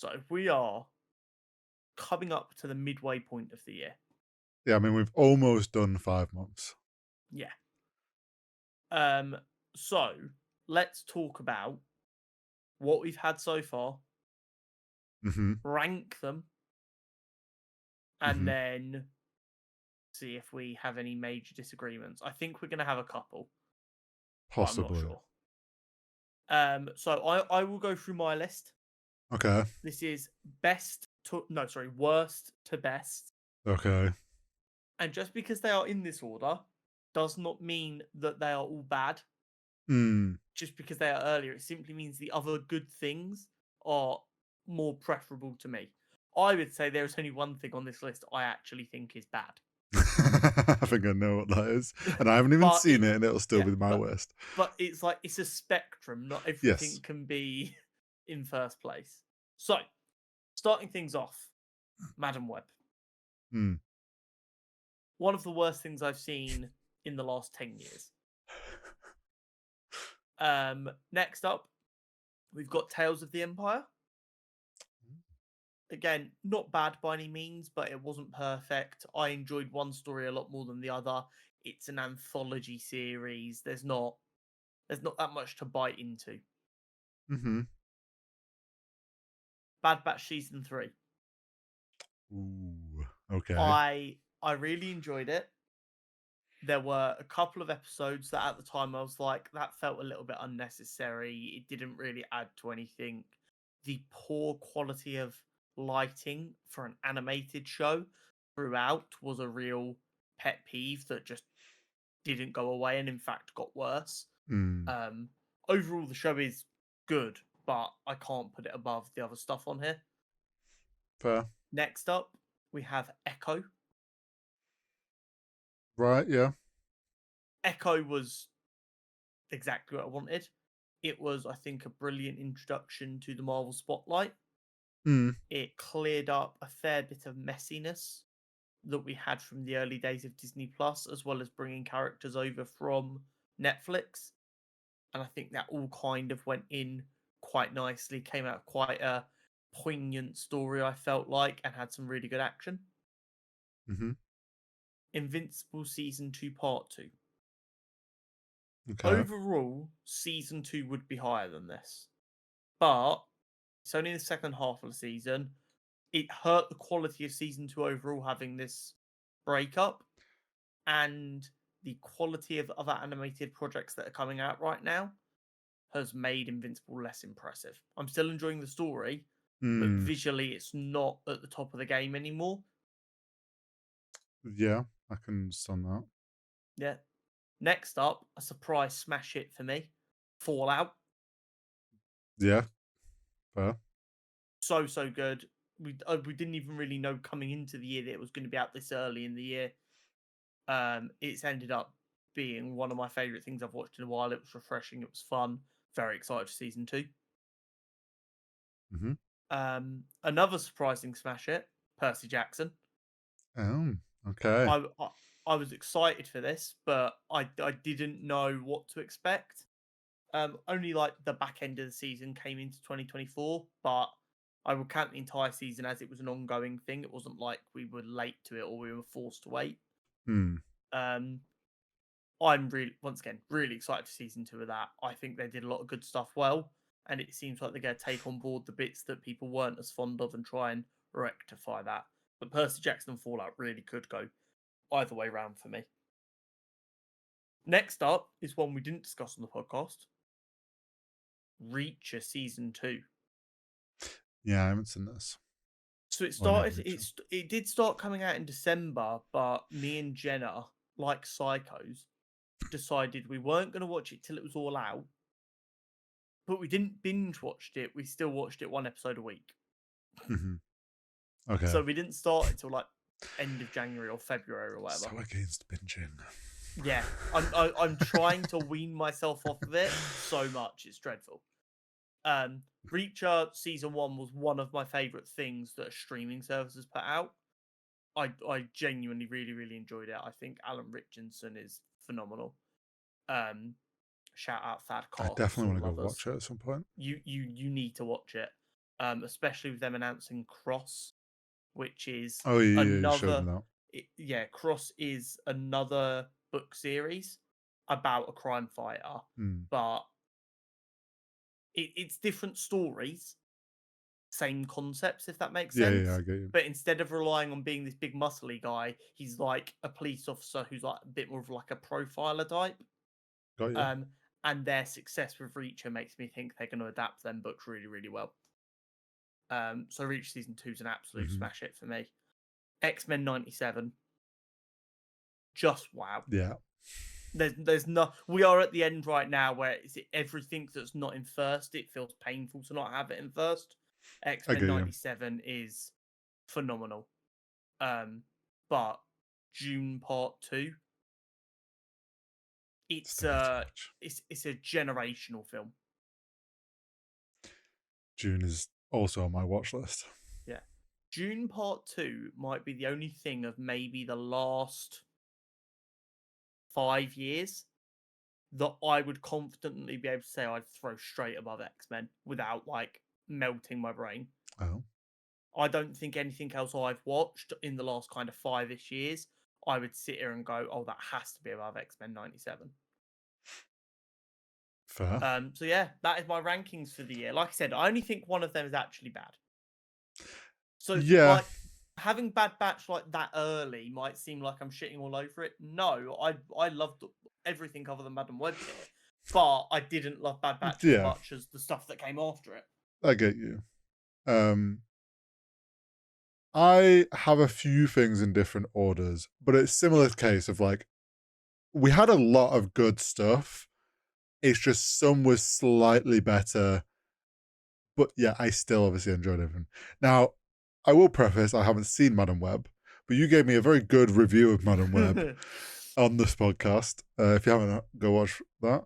So we are coming up to the midway point of the year. Yeah, I mean, we've almost done 5 months. Yeah. Um. So let's talk about what we've had so far, Mhm, rank them, and mhm. then see if we have any major disagreements. I think we're going to have a couple, but I'm not Possibly. sure. So I will go through my list. Okay, This is best to no, sorry, worst to best. okay. And just because they are in this order does not mean that they are all bad. Mm, Just because they are earlier, it simply means the other good things are more preferable to me. I would say there is only one thing on this list I actually think is bad. I think I know what that is, and I haven't even But seen it, and it'll still yeah, be in my but list. but it's like it's a spectrum. Not everything Yes. can be in first place. So, starting things off, Madam Web. Mm. One of the worst things I've seen in the last 10 years. Next up, we've got Tales of the Empire. Again, not bad by any means, but it wasn't perfect. I enjoyed one story a lot more than the other. It's an anthology series. There's not that much to bite into. Mhm. Bad Batch season 3. Ooh, okay. I really enjoyed it. There were a couple of episodes that at the time I was like, that felt a little bit unnecessary. It didn't really add to anything. The poor quality of lighting for an animated show throughout was a real pet peeve that just didn't go away and in fact got worse. Mm. Um, Overall, the show is good, but I can't put it above the other stuff on here. Fair. Next up, we have Echo. Right, yeah. Echo was exactly what I wanted. It was, I think, a brilliant introduction to the Marvel spotlight. Mm. It cleared up a fair bit of messiness that we had from the early days of Disney Plus, as well as bringing characters over from Netflix. And I think that all kind of went in quite nicely, came out quite a poignant story, I felt like, and had some really good action. Mhm. Invincible Season 2 Part 2. Okay. Overall, Season 2 would be higher than this. But it's only the second half of the season. It hurt the quality of Season 2 overall having this breakup. And the quality of other animated projects that are coming out right now has made Invincible less impressive. I'm still enjoying the story, but Mm. visually it's not at the top of the game anymore. Yeah, I can understand that. Yeah. Next up, a surprise smash hit for me, Fallout. Yeah, fair. So good. We didn't even really know coming into the year that it was going to be out this early in the year. It's ended up being one of my favorite things I've watched in a while. It was refreshing. It was fun. Very excited for season 2. Mhm. Another surprising smash hit, Percy Jackson. Oh, okay. I was excited for this, but I didn't know what to expect. Only like the back end of the season came into 2024, but I would count the entire season as it was an ongoing thing. It wasn't like we were late to it or we were forced to wait. Mm. Um, I'm really, once again, really excited for season 2 of that. I think they did a lot of good stuff well, and it seems like they're going to take on board the bits that people weren't as fond of and try and rectify that. But Percy Jackson and Fallout really could go either way round for me. Next up is one we didn't discuss on the podcast, Reacher season 2. Yeah, I haven't seen this. So Or any of Reacher. it did start coming out in December, but me and Jenna, like psychos, decided we weren't going to watch it till it was all out. But we didn't binge watched it. We still watched it one episode a week. Mhm. Okay. So we didn't start it till like end of January or February or whatever. So against binging. Yeah, I'm trying to wean myself off of it so much. It's dreadful. Reacher season 1 was one of my favorite things that a streaming services put out. I genuinely really enjoyed it. I think Alan Richardson is phenomenal. Um, Shout out Thad I Carr for definitely Saul want to go Lovers. watch it at some point. You need to watch it. especially with them announcing Cross, which is Oh, yeah, you showed another. me that. Cross is another book series about a crime fighter, Mm. but it's different stories, same concepts, if that makes Yeah, sense. I get you. But instead of relying on being this big muscly guy, he's like a police officer who's like a bit more of like a profiler type. Got you. Um, and their success with Reacher makes me think they're going to adapt them books really, really well. So Reacher season 2 is an absolute Mhm. smash hit for me. X-Men 97, just wow. Yeah. There's no. We are at the end right now where it's everything that's not in first. It feels painful to not have it in first. I X-Men get you. 97 is phenomenal. But June Part 2, it's Still too much. it's a generational film. June is also on my watch list. Yeah. June Part 2 might be the only thing of maybe the last 5 years that I would confidently be able to say I'd throw straight above X-Men without like melting my brain. Oh, I don't think anything else I've watched in the last kind of 5-ish years, I would sit here and go, oh, that has to be above X-Men 97. fair. So yeah, that is my rankings for the year. Like I said, I only think one of them is actually bad. So Yeah. like having Bad Batch like that early might seem like I'm shitting all over it. No, I loved everything other than Madam Web here, but I didn't love Bad Batch as Yeah. much as the stuff that came after it. I get you. I have a few things in different orders, but it's similar case of like we had a lot of good stuff. It's just some was slightly better. But yeah, I still obviously enjoyed everything. Now, I will preface I haven't seen Madam Web, but you gave me a very good review of Madam Web on this podcast. If you haven't, go watch that.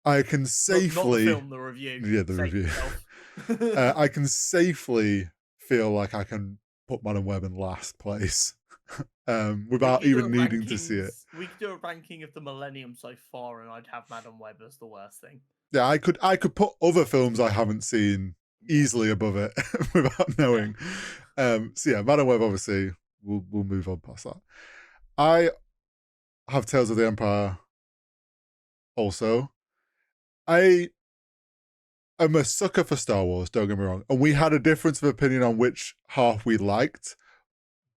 I can safely not the film, the review. Yeah, the Save review. yourself. I can safely feel like I can put Madam Web in last place without even needing to see it. We could do a ranking of the Millennium so far, and I'd have Madam Web as the worst thing. Yeah, I could put other films I haven't seen easily above it without knowing. So yeah, Madam Web obviously we'll move on past that. I have Tales of the Empire also. I am a sucker for Star Wars, don't get me wrong. And we had a difference of opinion on which half we liked,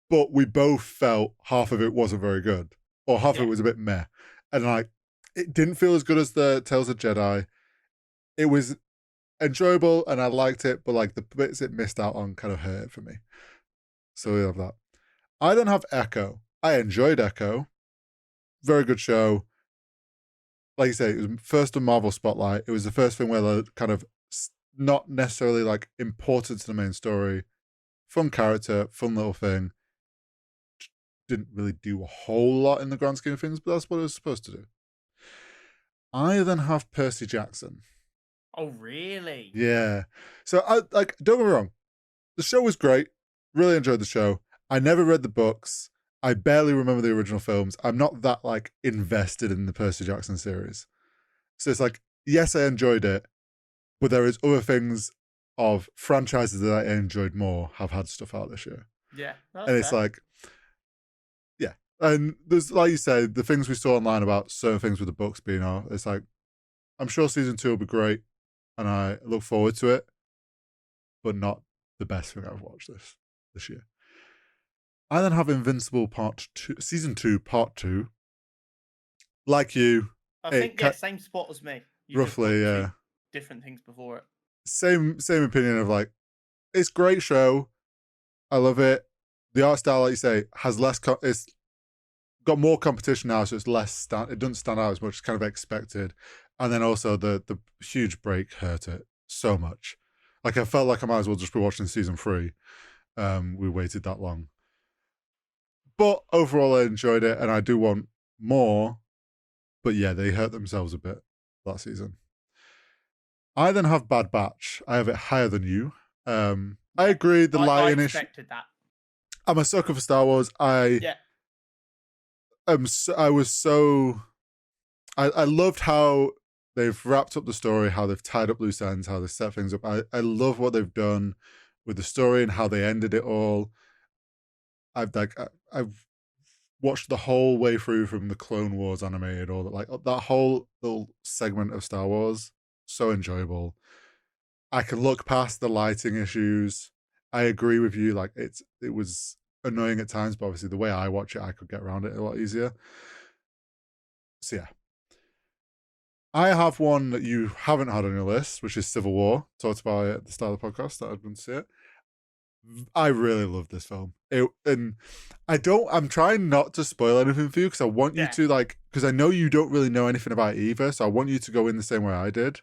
but we both felt half of it wasn't very good. Or half of it was a bit meh. And like it didn't feel as good as the Tales of Jedi. It was enjoyable and I liked it, but like the bits it missed out on kind of hurt it for me. So we have that. I don't have Echo. I enjoyed Echo. Very good show. Like you say, it was first on Marvel Spotlight. It was the first thing where they're kind of not necessarily like important to the main story. Fun character, fun little thing. Didn't really do a whole lot in the grand scheme of things, but that's what it was supposed to do. I then have Percy Jackson. Oh, really? Yeah. So I like, don't get me wrong. The show was great. Really enjoyed the show. I never read the books. I barely remember the original films. I'm not that like invested in the Percy Jackson series. So it's like, yes, I enjoyed it, but there is other things of franchises that I enjoyed more have had stuff out this year. Yeah. And it's like, yeah. And there's, like you said, the things we saw online about certain things with the books being out, it's like, I'm sure season 2 will be great and I look forward to it, but not the best thing I've watched this year. I then have Invincible season 2, part 2. Like you, I think same spot as me. You roughly, yeah. Different things before it. Same opinion of like, it's a great show. I love it. The art style, like you say, has less. It's got more competition now, so it's less. It doesn't stand out as much. It's kind of expected, and then also the huge break hurt it so much. Like I felt like I might as well just be watching season 3. We waited that long, but overall I enjoyed it, and I do want more. But yeah, they hurt themselves a bit that season. I then have Bad Batch. I have it higher than you. I agree. The lion issue. I expected that. I'm a sucker for Star Wars. I was so. I loved how they've wrapped up the story, how they've tied up loose ends, how they set things up. I love what they've done with the story and how they ended it all. I've watched the whole way through from the Clone Wars animated, or like that whole little segment of Star Wars. So enjoyable. I can look past the lighting issues. I agree with you. Like it was annoying at times, but obviously the way I watch it, I could get around it a lot easier. So yeah, I have one that you haven't had on your list, which is Civil War. Talked about it at the start of the podcast that I'd been to see it. I really love this film. I'm trying not to spoil anything for you because I want you to because I know you don't really know anything about it either, so I want you to go in the same way I did.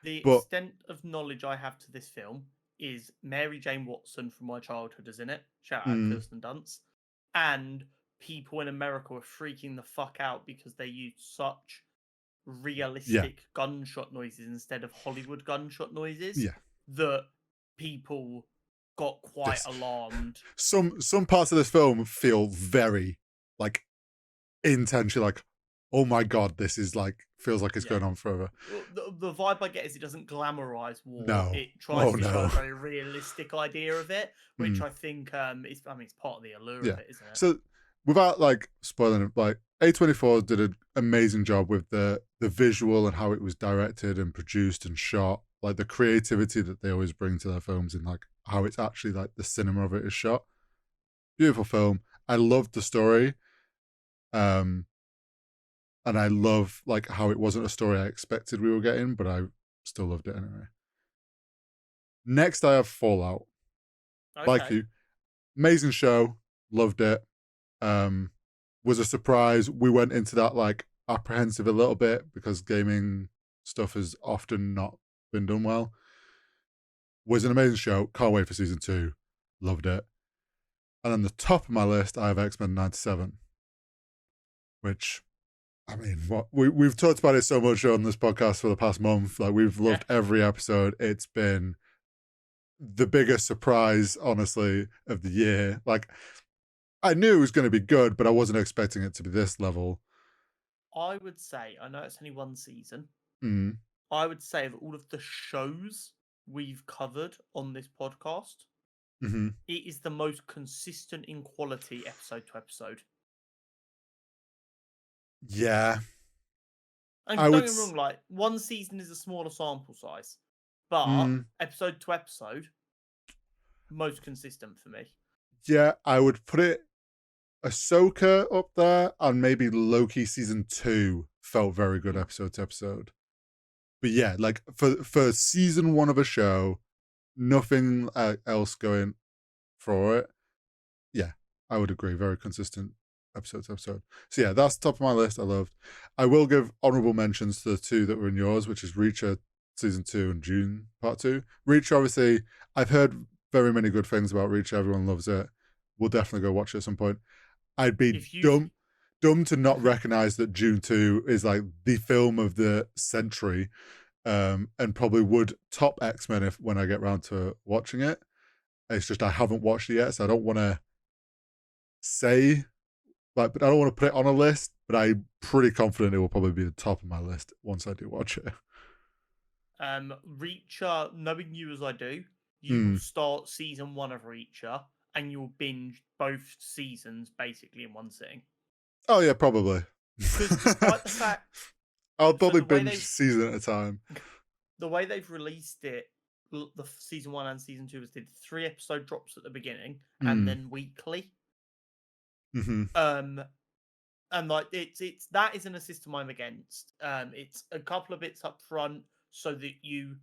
The But extent of knowledge I have to this film is Mary Jane Watson from my childhood is in it. Shout out Kirsten Dunst. And people in America are freaking the fuck out because they use such realistic gunshot noises instead of Hollywood gunshot noises that people got quite alarmed. Some parts of this film feel very like intentionally like, oh my god, this is like feels like it's going on forever. The vibe I get is it doesn't glamorize war. No. It tries to show a very realistic idea of it, which I think is it's part of the allure of it, isn't it? So without like spoiling it, like A24 did an amazing job with the visual and how it was directed and produced and shot, like the creativity that they always bring to their films and like how it's actually like the cinema of it is shot. Beautiful film. I loved the story. And I love like how it wasn't a story I expected we were getting, but I still loved it anyway. Next, I have Fallout. Okay. Like you, amazing show, loved it. Was a surprise. We went into that like apprehensive a little bit because gaming stuff has often not been done well. Was an amazing show. Can't wait for season 2. Loved it. And on the top of my list, I have X-Men 97, which, I mean, what we've talked about it so much on this podcast for the past month. Like we've loved every episode. It's been the biggest surprise, honestly, of the year. Like I knew it was going to be good, but I wasn't expecting it to be this level. I would say, I know it's only one season. I would say of all of the shows we've covered on this podcast, it is the most consistent in quality episode to episode. Yeah. And don't get me wrong, like one season is a smaller sample size, but episode to episode, most consistent for me. Yeah, I would put it Ahsoka up there, and maybe Loki season 2 felt very good episode to episode. But yeah, like for season 1 of a show, nothing else going for it. Yeah, I would agree. Very consistent episode to episode. So yeah, that's top of my list. I loved. I will give honorable mentions to the 2 that were in yours, which is Reacher season 2 and Dune part 2. Reacher, obviously, I've heard very many good things about Reacher. Everyone loves it. We'll definitely go watch it at some point. I'd be dumb to not recognize that Dune 2 is like the film of the century, and probably would top X-Men when I get around to watching it. It's just I haven't watched it yet, so I don't want to say like, but I don't want to put it on a list. But I'm pretty confident it will probably be the top of my list once I do watch it. Reacher, knowing you as I do, you will start season 1 of Reacher and you'll binge both seasons basically in one sitting. Oh yeah, probably. Because despite the fact I'll probably binge season at a time. The way they've released it, the season 1 and season 2 was did 3 episode drops at the beginning and then weekly. And like it's that isn't a system I'm against. It's a couple of bits up front so that you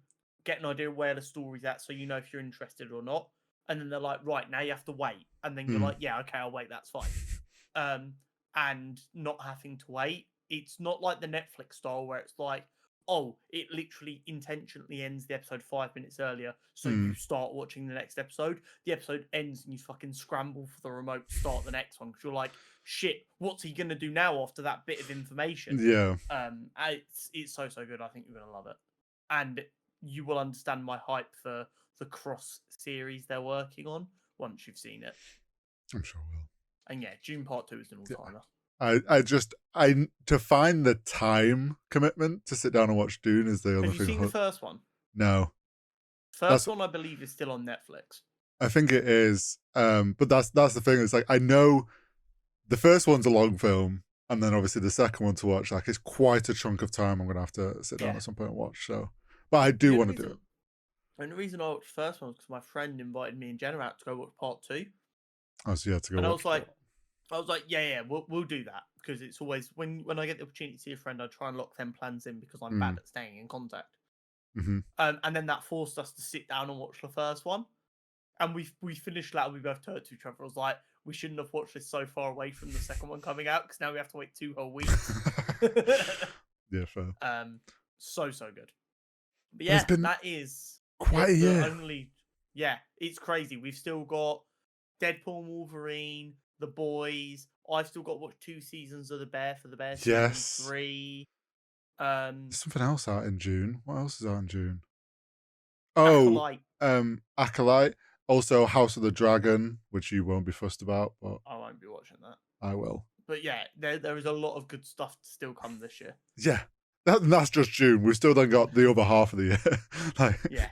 get an idea where the story's at, so you know if you're interested or not. And then they're like, right, now you have to wait. And then you're like, yeah, okay, I'll wait, that's fine. And not having to wait. It's not like the Netflix style where it's like, oh, it literally intentionally ends the episode 5 minutes earlier, so you start watching the next episode. The episode ends and you fucking scramble for the remote to start the next one because you're like, shit, what's he gonna do now after that bit of information? Yeah. It's so good. I think you're gonna love it, and you will understand my hype for the cross series they're working on once you've seen it. I'm sure I will. And yeah, Dune Part 2 is an all-timer. I to find the time commitment to sit down and watch Dune is the other Have you thing. seen the first one? No, First one, I believe, is still on Netflix. I think it is. But that's the thing. It's like I know the first one's a long film, and then obviously the second one to watch, like it's quite a chunk of time. I'm gonna have to sit down at some point and watch. So, but I do want to do it. And the reason I watched the first one was because my friend invited me and Jenna out to go watch part 2. Oh, so you had to go. And watch I was like, yeah, we'll do that, because it's always when I get the opportunity to see a friend, I try and lock them plans in because I'm bad at staying in contact. Mm-hmm. And then that forced us to sit down and watch the first one, and we finished that. And we both turned to each other. I was like, we shouldn't have watched this so far away from the second one coming out, because now we have to wait 2 whole weeks. Yeah, fair. So good. But yeah, that is quite a year. Only, yeah, it's crazy. We've still got Deadpool, Wolverine, The Boys. I've still got to watch 2 seasons of The Bear for The Bear season 3. There's something else out in June. What else is out in June? Oh, Acolyte. Also, House of the Dragon, which you won't be fussed about, but I won't be watching that. I will. But yeah, there is a lot of good stuff to still come this year. Yeah, that's just June. We've still then got the other half of the year. Yeah.